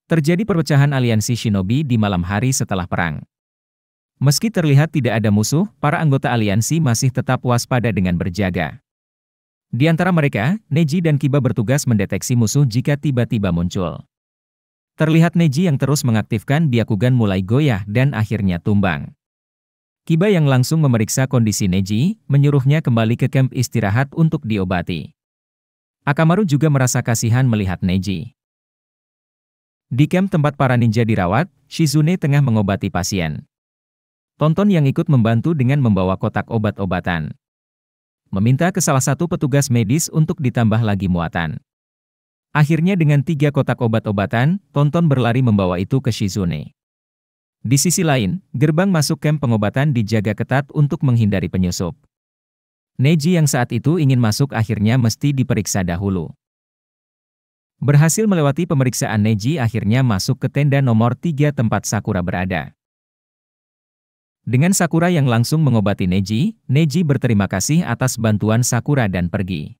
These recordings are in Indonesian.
Terjadi perpecahan aliansi shinobi di malam hari setelah perang. Meski terlihat tidak ada musuh, para anggota aliansi masih tetap waspada dengan berjaga. Di antara mereka, Neji dan Kiba bertugas mendeteksi musuh jika tiba-tiba muncul. Terlihat Neji yang terus mengaktifkan Byakugan mulai goyah dan akhirnya tumbang. Kiba yang langsung memeriksa kondisi Neji, menyuruhnya kembali ke kamp istirahat untuk diobati. Akamaru juga merasa kasihan melihat Neji. Di kamp tempat para ninja dirawat, Shizune tengah mengobati pasien. Tonton yang ikut membantu dengan membawa kotak obat-obatan. Meminta ke salah satu petugas medis untuk ditambah lagi muatan. Akhirnya dengan 3 kotak obat-obatan, Tonton berlari membawa itu ke Shizune. Di sisi lain, gerbang masuk kamp pengobatan dijaga ketat untuk menghindari penyusup. Neji yang saat itu ingin masuk akhirnya mesti diperiksa dahulu. Berhasil melewati pemeriksaan, Neji akhirnya masuk ke tenda nomor 3 tempat Sakura berada. Dengan Sakura yang langsung mengobati Neji, Neji berterima kasih atas bantuan Sakura dan pergi.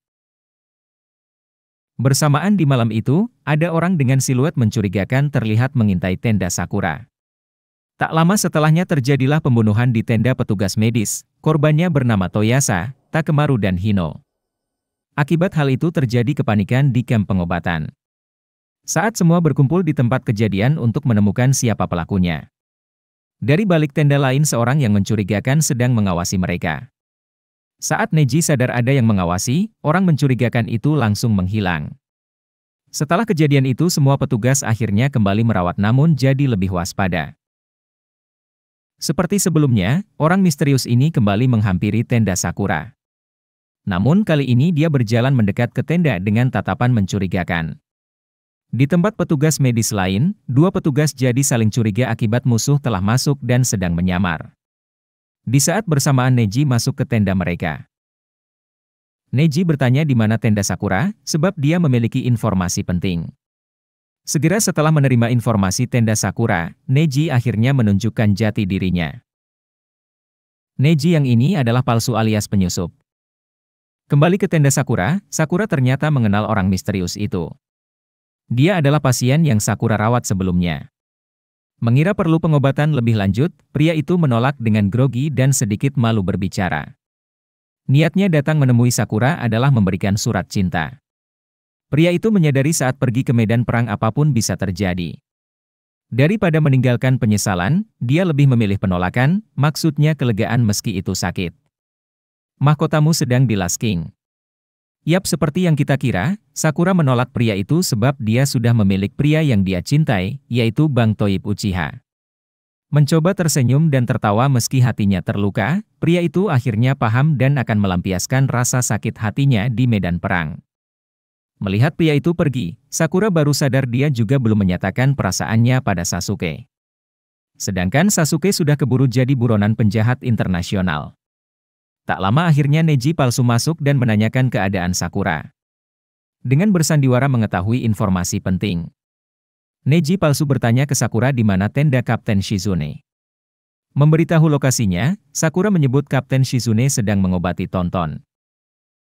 Bersamaan di malam itu, ada orang dengan siluet mencurigakan terlihat mengintai tenda Sakura. Tak lama setelahnya terjadilah pembunuhan di tenda petugas medis, korbannya bernama Toyasa, Takemaru dan Hino. Akibat hal itu terjadi kepanikan di kamp pengobatan. Saat semua berkumpul di tempat kejadian untuk menemukan siapa pelakunya. Dari balik tenda lain seorang yang mencurigakan sedang mengawasi mereka. Saat Neji sadar ada yang mengawasi, orang mencurigakan itu langsung menghilang. Setelah kejadian itu semua petugas akhirnya kembali merawat namun jadi lebih waspada. Seperti sebelumnya, orang misterius ini kembali menghampiri tenda Sakura. Namun kali ini dia berjalan mendekat ke tenda dengan tatapan mencurigakan. Di tempat petugas medis lain, 2 petugas jadi saling curiga akibat musuh telah masuk dan sedang menyamar. Di saat bersamaan Neji masuk ke tenda mereka. Neji bertanya di mana tenda Sakura, sebab dia memiliki informasi penting. Segera setelah menerima informasi tenda Sakura, Neji akhirnya menunjukkan jati dirinya. Neji yang ini adalah palsu alias penyusup. Kembali ke tenda Sakura, Sakura ternyata mengenal orang misterius itu. Dia adalah pasien yang Sakura rawat sebelumnya. Mengira perlu pengobatan lebih lanjut, pria itu menolak dengan grogi dan sedikit malu berbicara. Niatnya datang menemui Sakura adalah memberikan surat cinta. Pria itu menyadari saat pergi ke medan perang apapun bisa terjadi. Daripada meninggalkan penyesalan, dia lebih memilih penolakan, maksudnya kelegaan meski itu sakit. Mahkotamu sedang dilasking. Yap, seperti yang kita kira, Sakura menolak pria itu sebab dia sudah memiliki pria yang dia cintai, yaitu Bang Toib Uchiha. Mencoba tersenyum dan tertawa meski hatinya terluka, pria itu akhirnya paham dan akan melampiaskan rasa sakit hatinya di medan perang. Melihat pria itu pergi, Sakura baru sadar dia juga belum menyatakan perasaannya pada Sasuke. Sedangkan Sasuke sudah keburu jadi buronan penjahat internasional. Tak lama akhirnya Neji palsu masuk dan menanyakan keadaan Sakura. Dengan bersandiwara mengetahui informasi penting. Neji palsu bertanya ke Sakura di mana tenda Kapten Shizune. Memberitahu lokasinya, Sakura menyebut Kapten Shizune sedang mengobati Tonton.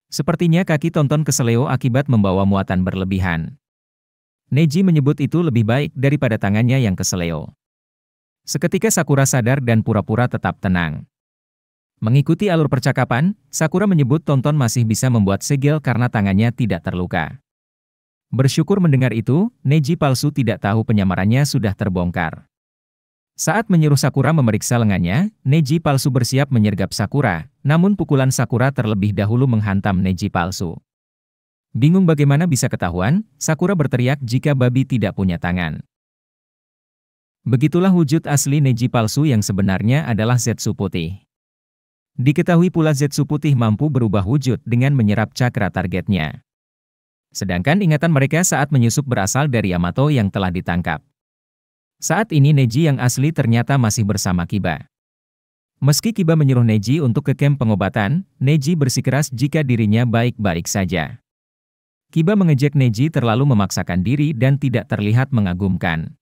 Sepertinya kaki Tonton keseleo akibat membawa muatan berlebihan. Neji menyebut itu lebih baik daripada tangannya yang keseleo. Seketika Sakura sadar dan pura-pura tetap tenang. Mengikuti alur percakapan, Sakura menyebut Tonton masih bisa membuat segel karena tangannya tidak terluka. Bersyukur mendengar itu, Neji palsu tidak tahu penyamarannya sudah terbongkar. Saat menyuruh Sakura memeriksa lengannya, Neji palsu bersiap menyergap Sakura, namun pukulan Sakura terlebih dahulu menghantam Neji palsu. Bingung bagaimana bisa ketahuan, Sakura berteriak jika babi tidak punya tangan. Begitulah wujud asli Neji palsu yang sebenarnya adalah Zetsu putih. Diketahui pula Zetsu putih mampu berubah wujud dengan menyerap cakra targetnya. Sedangkan ingatan mereka saat menyusup berasal dari Yamato yang telah ditangkap. Saat ini Neji yang asli ternyata masih bersama Kiba. Meski Kiba menyuruh Neji untuk ke kamp pengobatan, Neji bersikeras jika dirinya baik-baik saja. Kiba mengejek Neji terlalu memaksakan diri dan tidak terlihat mengagumkan.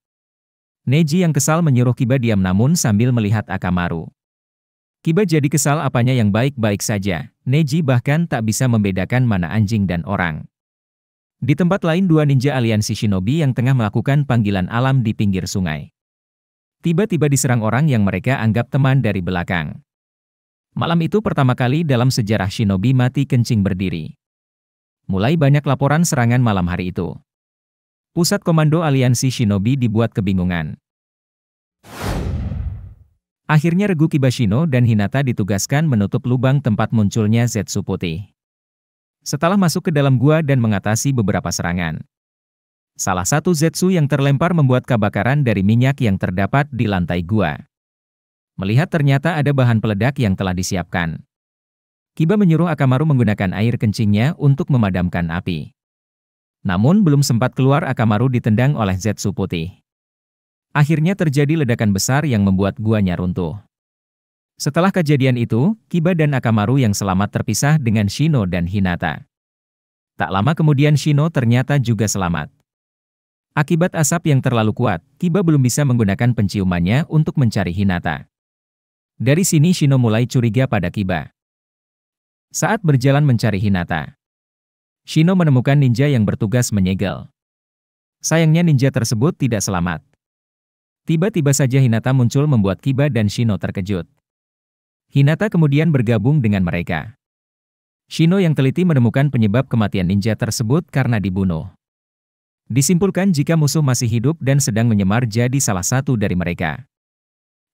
Neji yang kesal menyuruh Kiba diam namun sambil melihat Akamaru. Kiba jadi kesal apanya yang baik-baik saja, Neji bahkan tak bisa membedakan mana anjing dan orang. Di tempat lain dua ninja aliansi shinobi yang tengah melakukan panggilan alam di pinggir sungai. Tiba-tiba diserang orang yang mereka anggap teman dari belakang. Malam itu pertama kali dalam sejarah shinobi mati kencing berdiri. Mulai banyak laporan serangan malam hari itu. Pusat Komando Aliansi Shinobi dibuat kebingungan. Akhirnya regu Kiba Shino dan Hinata ditugaskan menutup lubang tempat munculnya Zetsu putih. Setelah masuk ke dalam gua dan mengatasi beberapa serangan. Salah satu Zetsu yang terlempar membuat kebakaran dari minyak yang terdapat di lantai gua. Melihat ternyata ada bahan peledak yang telah disiapkan. Kiba menyuruh Akamaru menggunakan air kencingnya untuk memadamkan api. Namun belum sempat keluar Akamaru ditendang oleh Zetsu putih. Akhirnya terjadi ledakan besar yang membuat guanya runtuh. Setelah kejadian itu, Kiba dan Akamaru yang selamat terpisah dengan Shino dan Hinata. Tak lama kemudian Shino ternyata juga selamat. Akibat asap yang terlalu kuat, Kiba belum bisa menggunakan penciumannya untuk mencari Hinata. Dari sini Shino mulai curiga pada Kiba. Saat berjalan mencari Hinata, Shino menemukan ninja yang bertugas menyegel. Sayangnya ninja tersebut tidak selamat. Tiba-tiba saja Hinata muncul membuat Kiba dan Shino terkejut. Hinata kemudian bergabung dengan mereka. Shino yang teliti menemukan penyebab kematian ninja tersebut karena dibunuh. Disimpulkan jika musuh masih hidup dan sedang menyamar jadi salah satu dari mereka.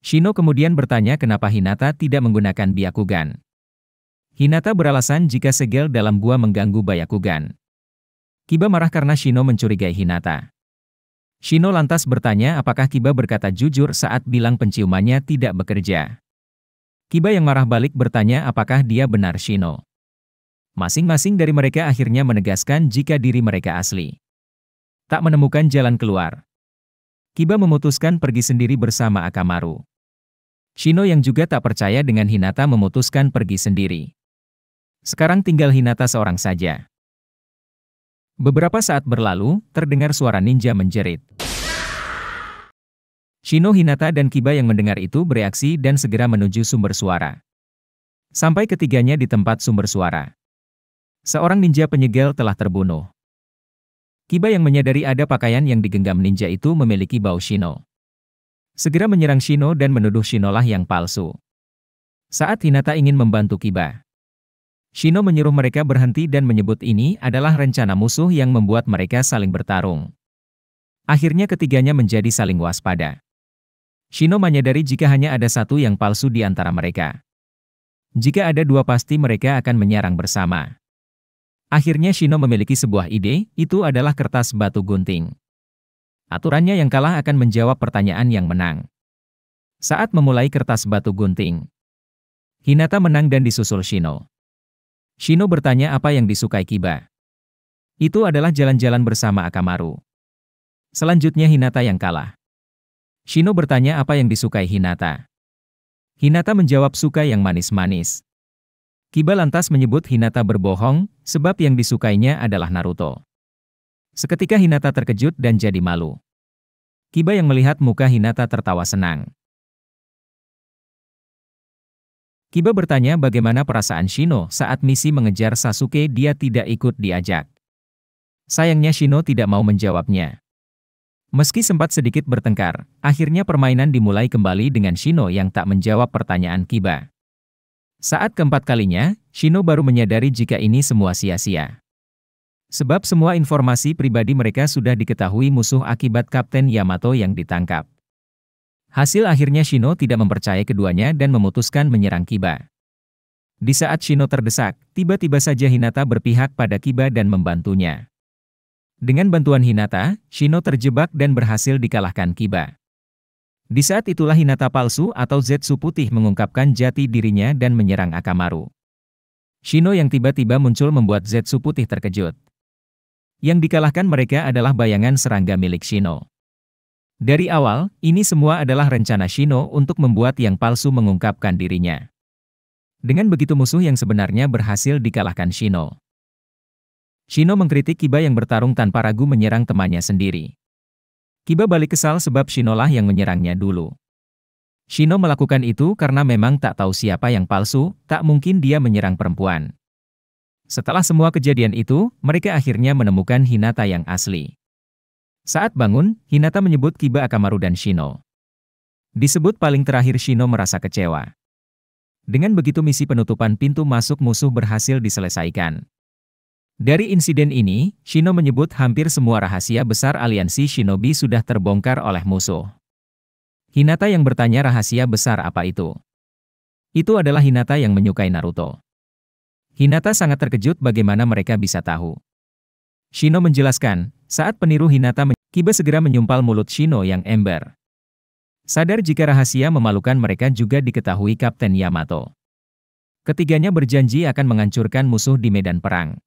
Shino kemudian bertanya kenapa Hinata tidak menggunakan Byakugan. Hinata beralasan jika segel dalam gua mengganggu Byakugan. Kiba marah karena Shino mencurigai Hinata. Shino lantas bertanya apakah Kiba berkata jujur saat bilang penciumannya tidak bekerja. Kiba yang marah balik bertanya apakah dia benar Shino. Masing-masing dari mereka akhirnya menegaskan jika diri mereka asli. Tak menemukan jalan keluar. Kiba memutuskan pergi sendiri bersama Akamaru. Shino yang juga tak percaya dengan Hinata memutuskan pergi sendiri. Sekarang tinggal Hinata seorang saja. Beberapa saat berlalu, terdengar suara ninja menjerit. Shino, Hinata dan Kiba yang mendengar itu bereaksi dan segera menuju sumber suara. Sampai ketiganya di tempat sumber suara. Seorang ninja penyegel telah terbunuh. Kiba yang menyadari ada pakaian yang digenggam ninja itu memiliki bau Shino. Segera menyerang Shino dan menuduh Shino lah yang palsu. Saat Hinata ingin membantu Kiba, Shino menyuruh mereka berhenti dan menyebut ini adalah rencana musuh yang membuat mereka saling bertarung. Akhirnya ketiganya menjadi saling waspada. Shino menyadari jika hanya ada satu yang palsu di antara mereka. Jika ada dua pasti mereka akan menyerang bersama. Akhirnya Shino memiliki sebuah ide, itu adalah kertas batu gunting. Aturannya yang kalah akan menjawab pertanyaan yang menang. Saat memulai kertas batu gunting, Hinata menang dan disusul Shino. Shino bertanya apa yang disukai Kiba. Itu adalah jalan-jalan bersama Akamaru. Selanjutnya Hinata yang kalah. Shino bertanya apa yang disukai Hinata. Hinata menjawab suka yang manis-manis. Kiba lantas menyebut Hinata berbohong, sebab yang disukainya adalah Naruto. Seketika Hinata terkejut dan jadi malu. Kiba yang melihat muka Hinata tertawa senang. Kiba bertanya bagaimana perasaan Shino saat misi mengejar Sasuke dia tidak ikut diajak. Sayangnya Shino tidak mau menjawabnya. Meski sempat sedikit bertengkar, akhirnya permainan dimulai kembali dengan Shino yang tak menjawab pertanyaan Kiba. Saat keempat kalinya, Shino baru menyadari jika ini semua sia-sia. Sebab semua informasi pribadi mereka sudah diketahui musuh akibat Kapten Yamato yang ditangkap. Hasil akhirnya Shino tidak mempercayai keduanya dan memutuskan menyerang Kiba. Di saat Shino terdesak, tiba-tiba saja Hinata berpihak pada Kiba dan membantunya. Dengan bantuan Hinata, Shino terjebak dan berhasil dikalahkan Kiba. Di saat itulah Hinata palsu atau Zetsu putih mengungkapkan jati dirinya dan menyerang Akamaru. Shino yang tiba-tiba muncul membuat Zetsu putih terkejut. Yang dikalahkan mereka adalah bayangan serangga milik Shino. Dari awal, ini semua adalah rencana Shino untuk membuat yang palsu mengungkapkan dirinya. Dengan begitu musuh yang sebenarnya berhasil dikalahkan Shino. Shino mengkritik Kiba yang bertarung tanpa ragu menyerang temannya sendiri. Kiba balik kesal sebab Shino lah yang menyerangnya dulu. Shino melakukan itu karena memang tak tahu siapa yang palsu, tak mungkin dia menyerang perempuan. Setelah semua kejadian itu, mereka akhirnya menemukan Hinata yang asli. Saat bangun, Hinata menyebut Kiba Akamaru dan Shino. Disebut paling terakhir, Shino merasa kecewa. Dengan begitu misi penutupan pintu masuk musuh berhasil diselesaikan. Dari insiden ini, Shino menyebut hampir semua rahasia besar aliansi Shinobi sudah terbongkar oleh musuh. Hinata yang bertanya rahasia besar apa itu? Itu adalah Hinata yang menyukai Naruto. Hinata sangat terkejut bagaimana mereka bisa tahu. Shino menjelaskan, saat peniru Hinata Kiba segera menyumpal mulut Shino yang ember. Sadar jika rahasia memalukan mereka juga diketahui Kapten Yamato. Ketiganya berjanji akan menghancurkan musuh di medan perang.